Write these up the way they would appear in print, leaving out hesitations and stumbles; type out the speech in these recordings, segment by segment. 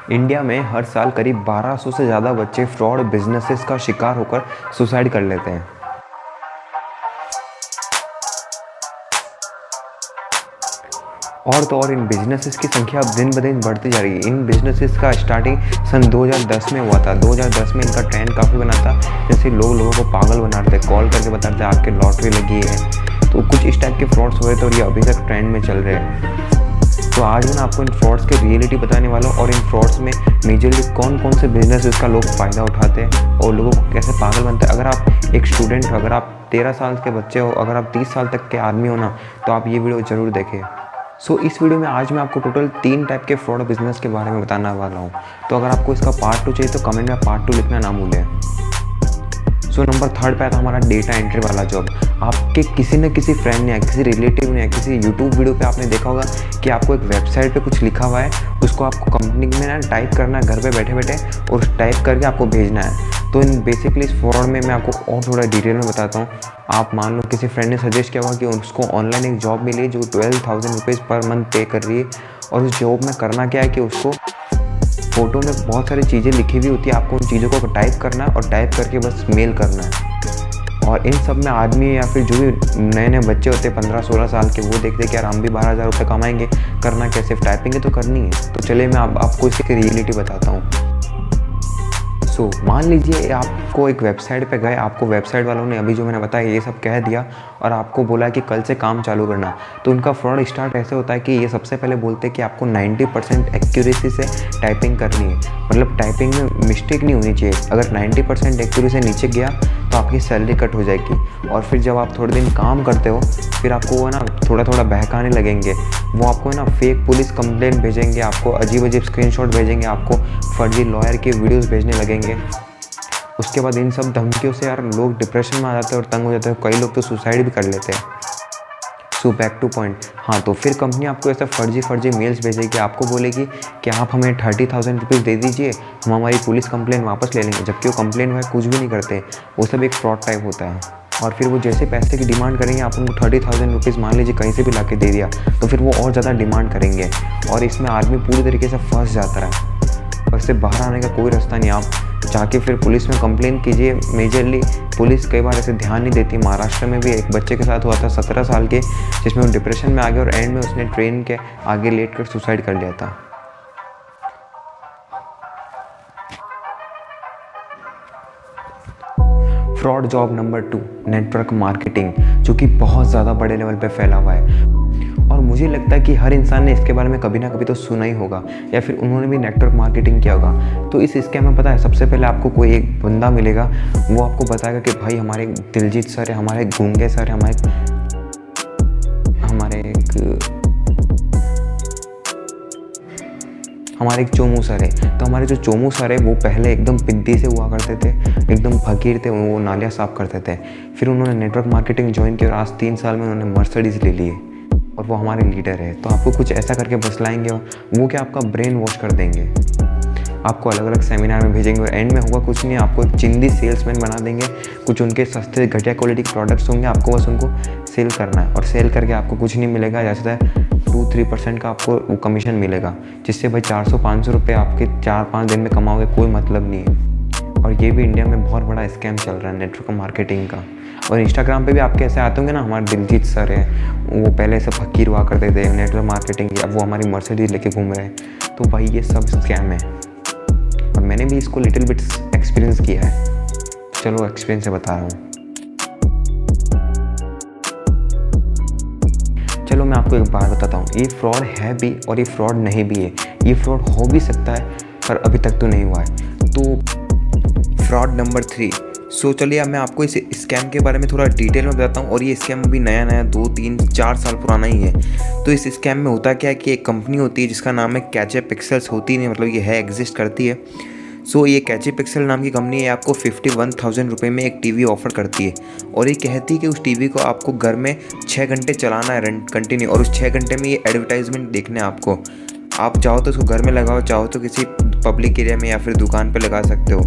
India में हर साल करीब 1200 से ज़्यादा बच्चे फ्रॉड बिजनेसेस का शिकार होकर सुसाइड कर लेते हैं। और तो और इन बिजनेसेस की संख्या अब दिन ब दिन बढ़ती जा रही है। इन बिजनेसेस का स्टार्टिंग सन 2010 में हुआ था। 2010 में इनका ट्रेंड काफ़ी बना था। जैसे लोगों को पागल बना रहे थे, कॉल करके बता रहे थे आपके लॉटरी लगी है। तो कुछ इस टाइप के फ्रॉड्स हो रहे थे और ये अभी तक ट्रेंड में चल रहे हैं। तो आज मैं आपको इन फ्रॉड्स के रियलिटी बताने वाला हूँ और इन फ्रॉड्स में मेजरली कौन कौन से बिजनेस का लोग फ़ायदा उठाते हैं और लोगों को कैसे पागल बनते हैं। अगर आप एक स्टूडेंट हो, अगर आप 13 साल के बच्चे हो, अगर आप 30 साल तक के आदमी हो ना, तो आप ये वीडियो ज़रूर देखें। इस वीडियो में आज मैं आपको टोटल 3 टाइप के फ्रॉड बिजनेस के बारे में बताने वाला हूँ। तो अगर आपको इसका पार्ट 2 चाहिए तो कमेंट में पार्ट 2 लिखना ना भूलें। नंबर 3 पे आता हमारा डेटा एंट्री वाला जॉब। आपके किसी न किसी फ्रेंड ने या किसी रिलेटिव ने या किसी यूट्यूब वीडियो पे आपने देखा होगा कि आपको एक वेबसाइट पे कुछ लिखा हुआ है, उसको आपको कंपनी में ना टाइप करना है घर पे बैठे बैठे और टाइप करके आपको भेजना है। तो इन बेसिकली इस फ्रॉड में मैं आपको और थोड़ा डिटेल में बताता हूँ। आप मान लो किसी फ्रेंड ने सजेस्ट किया होगा कि उसको ऑनलाइन एक जॉब मिली है जो 12,000 रुपीज़ पर मंथ पे कर रही है। और उस जॉब में करना क्या है कि उसको फ़ोटो में बहुत सारी चीज़ें लिखी हुई होती है, आपको उन चीज़ों को टाइप करना है और टाइप करके बस मेल करना है। और इन सब में आदमी या फिर जो भी नए नए बच्चे होते हैं 15-16 साल के, वो देखते कि यार हम भी 12,000 रुपये कमाएंगे, करना कैसे, टाइपिंग है तो करनी है। तो चलिए मैं आपको इसकी रियलिटी बताता हूँ। मान लीजिए आपको एक वेबसाइट पे गए, आपको वेबसाइट वालों ने अभी जो मैंने बताया ये सब कह दिया और आपको बोला कि कल से काम चालू करना। तो उनका फ्रॉड स्टार्ट ऐसे होता है कि ये सबसे पहले बोलते हैं कि आपको 90% एक्यूरेसी से टाइपिंग करनी है, मतलब टाइपिंग में मिस्टेक नहीं होनी चाहिए। अगर 90% एक्यूरेसी नीचे गया तो आपकी सैलरी कट हो जाएगी। और फिर जब आप थोड़े दिन काम करते हो फिर आपको वो ना थोड़ा थोड़ा बहकाने लगेंगे। वो आपको ना फेक पुलिस कंप्लेंट भेजेंगे, आपको अजीब अजीब स्क्रीनशॉट भेजेंगे, आपको फर्जी लॉयर की वीडियोस भेजने लगेंगे। उसके बाद इन सब धमकियों से यार लोग डिप्रेशन में आ जाते हैं और तंग हो जाते हैं। कई लोग तो सुसाइड भी कर लेते हैं। Back two point. हाँ, तो फिर कंपनी आपको ऐसा फर्जी मेल्स भेजेगी, आपको बोलेगी कि आप हमें 30,000 रुपीज़ दे दीजिए, हम हमारी पुलिस कंप्लेंट वापस ले लेंगे। जबकि वो कंप्लेंट हुआ कुछ भी नहीं करते, वो सब एक फ्रॉड टाइप होता है। और फिर वो जैसे पैसे की डिमांड करेंगे, आप उनको 30,000 रुपीज़ मान लीजिए कहीं से भी ला के दे दिया, तो फिर वो और ज़्यादा डिमांड करेंगे और इसमें आदमी पूरी तरीके से फंस जाता है और इससे बाहर आने का कोई रास्ता नहीं। आप जाके फिर पुलिस में कंप्लेन कीजिए। मेजरली पुलिस कई बार ऐसे ध्यान नहीं देती। महाराष्ट्र में भी एक बच्चे के साथ हुआ था 17 साल के, जिसमें वो डिप्रेशन में आ गया और एंड में उसने ट्रेन के आगे लेट कर सुसाइड कर लिया था। Fraud job number 2, network marketing, जो कि बहुत ज़्यादा बड़े लेवल पे फैला हुआ है और मुझे लगता है कि हर इंसान ने इसके बारे में कभी ना कभी तो सुना ही होगा या फिर उन्होंने भी नेटवर्क मार्केटिंग किया होगा। तो इस स्कैम में पता है सबसे पहले आपको कोई एक बंदा मिलेगा, वो आपको बताएगा कि भाई हमारे दिलजीत सर है, हमारे गूंगे सर है, हमारे एक चोमू सर है। तो हमारे जो चोमू सर है वो पहले एकदम पिद्दी से हुआ करते थे, एकदम फकीर थे, वो नालियाँ साफ करते थे। फिर उन्होंने नेटवर्क मार्केटिंग ज्वाइन किया और आज 3 साल में उन्होंने मर्सिडीज़ ले लिए और वो हमारे लीडर है। तो आपको कुछ ऐसा करके बसलाएंगे, वो क्या आपका ब्रेन वॉश कर देंगे, आपको अलग अलग सेमिनार में भेजेंगे और एंड में होगा कुछ नहीं, आपको एक चिंदी सेल्समैन बना देंगे। कुछ उनके सस्ते घटिया क्वालिटी के प्रोडक्ट्स होंगे, आपको बस उनको सेल करना है और सेल करके आपको कुछ नहीं मिलेगा, जैसे 2-3% का आपको वो कमीशन मिलेगा, जिससे भाई 400-500 रुपये आपके 4-5 दिन में कमाओगे, कोई मतलब नहीं है। और ये भी इंडिया में बहुत बड़ा स्कैम चल रहा है नेटवर्क मार्केटिंग का। और इंस्टाग्राम पे भी आपके ऐसे आते होंगे ना, हमारे दिलजीत सर है, वो पहले से फकीर हुआ करते थे नेटवर्क मार्केटिंग की, अब वो हमारी मर्सिडीज लेके घूम रहे हैं। तो भाई ये सब स्कैम है और मैंने भी इसको लिटिल बिट एक्सपीरियंस किया है। चलो एक्सपीरियंस से बता रहा हूँ। चलो मैं आपको एक बात बताता हूँ, ये फ्रॉड है भी और ये फ्रॉड नहीं भी है। ये फ्रॉड हो भी सकता है पर अभी तक तो नहीं हुआ है। तो फ्रॉड नंबर 3। चलिए अब मैं आपको इस स्कैम के बारे में थोड़ा डिटेल में बताता हूँ। और ये स्कैम अभी नया 2-3-4 साल पुराना ही है। तो इस स्कैम में होता क्या है कि एक कंपनी होती है जिसका नाम है कैचे पिक्सेल्स, होती नहीं मतलब ये है, एग्जिस्ट करती है। ये कैचे पिक्सल नाम की कंपनी है, आपको 51,000 रुपये में एक टीवी ऑफर करती है और ये कहती है कि उस टीवी को आपको घर में 6 घंटे चलाना है कंटिन्यू, और उस 6 घंटे में ये एडवर्टाइजमेंट देखना है आपको। आप चाहो तो उसको घर में लगाओ, चाहो तो किसी पब्लिक एरिया में या फिर दुकान पे लगा सकते हो।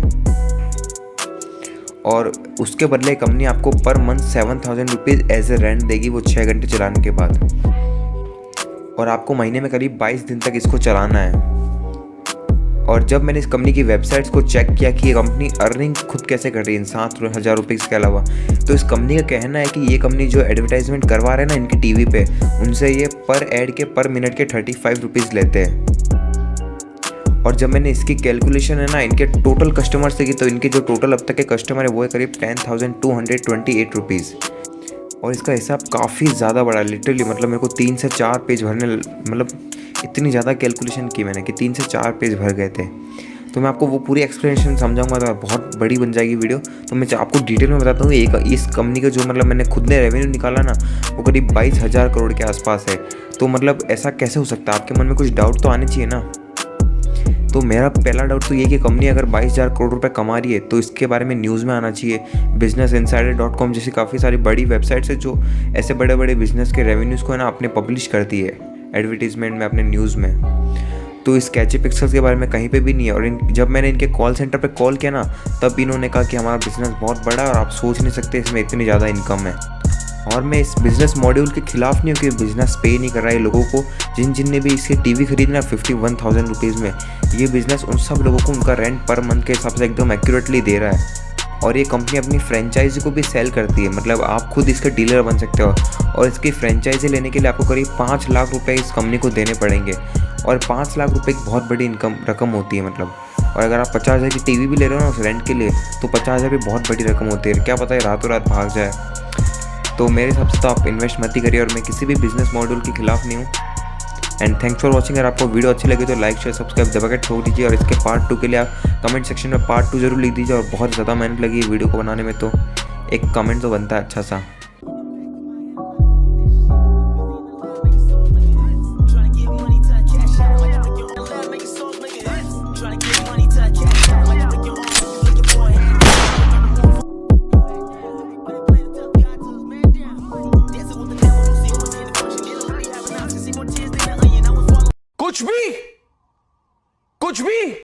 और उसके बदले कंपनी आपको पर month 7,000 rupees as a rent देगी वो 6 घंटे चलाने के बाद। और आपको महीने में करीब 22 दिन तक इसको चलाना है। और जब मैंने इस कंपनी की वेबसाइट्स को चेक किया कि ये कंपनी अर्निंग खुद कैसे कर रही है इन 7,000 रुपीज़ के अलावा, तो इस कंपनी का कहना है कि ये कंपनी जो एडवर्टाइजमेंट करवा रहे हैं ना इनकी टीवी पे, उनसे ये पर एड के पर मिनट के 35 रुपीज़ लेते हैं। और जब मैंने इसकी कैलकुलेशन है ना इनके टोटल कस्टमर से की, तो इनके जो टोटल अब तक के कस्टमर है वो है करीब 10,228 रुपीज़। और इसका हिसाब काफ़ी ज़्यादा बड़ा, लिटरली मतलब मेरे को 3 से 4 पेज भरने, मतलब इतनी ज़्यादा कैलकुलेशन की मैंने कि 3 से 4 पेज भर गए थे। तो मैं आपको वो पूरी एक्सप्लेनेशन समझाऊंगा तो बहुत बड़ी बन जाएगी वीडियो। तो मैं आपको डिटेल में बताता हूँ इस कंपनी का जो मतलब मैंने खुद ने रेवेन्यू निकाला ना वो करीब 22,000 करोड़ के आसपास है। तो मतलब ऐसा कैसे हो सकता है, आपके मन में कुछ डाउट तो आने चाहिए ना। तो मेरा पहला डाउट तो ये कि कंपनी अगर 22,000 करोड़ रुपए कमा रही है तो इसके बारे में न्यूज़ में आना चाहिए। businessinsider.com जैसी काफ़ी सारी बड़ी वेबसाइट्स है जो ऐसे बड़े बड़े बिजनेस के रेवेन्यूज़ को है ना अपने पब्लिश करती है एडवर्टीजमेंट में, अपने न्यूज़ में। तो इस कैची पिक्सल्स के बारे में कहीं पे भी नहीं है। और जब मैंने इनके कॉल सेंटर पे कॉल किया ना तब इन्होंने कहा कि हमारा बिज़नेस बहुत बड़ा है और आप सोच नहीं सकते इसमें इतनी ज़्यादा इनकम है। और मैं इस बिज़नेस मॉड्यूल के खिलाफ नहीं हूँ कि बिज़नेस पे नहीं कर रहा है लोगों को। जिन ने भी इसकी टीवी खरीदी ना 51,000 रुपीज़ में, ये बिज़नेस उन सब लोगों को उनका रेंट पर मंथ के हिसाब से एकदम एक्यूरेटली दे रहा है। और ये कंपनी अपनी फ्रेंचाइजी को भी सेल करती है, मतलब आप खुद इसके डीलर बन सकते हो। और इसकी फ्रेंचाइजी लेने के लिए आपको करीब 5 लाख रुपए इस कंपनी को देने पड़ेंगे। और 5 लाख रुपए एक बहुत बड़ी रकम होती है मतलब। और अगर आप 50,000 की टीवी भी ले रहे हो ना उस रेंट के लिए तो 50,000 भी बहुत बड़ी रकम होती है। क्या पता है रातों रात भाग जाए। तो मेरे हिसाब से तो आप इन्वेस्ट मत ही करिए। और मैं किसी भी बिजनेस मॉड्यूल के खिलाफ नहीं हूँ। And thanks for watching. अगर आपको वीडियो अच्छी लगी तो लाइक शेयर सब्सक्राइब दबा के ठोक दीजिए। और इसके पार्ट 2 के लिए आप कमेंट सेक्शन में पार्ट 2 जरूर लिख दीजिए। और बहुत ज़्यादा मेहनत लगी वीडियो को बनाने में तो एक कमेंट तो बनता है अच्छा सा। कुछ भी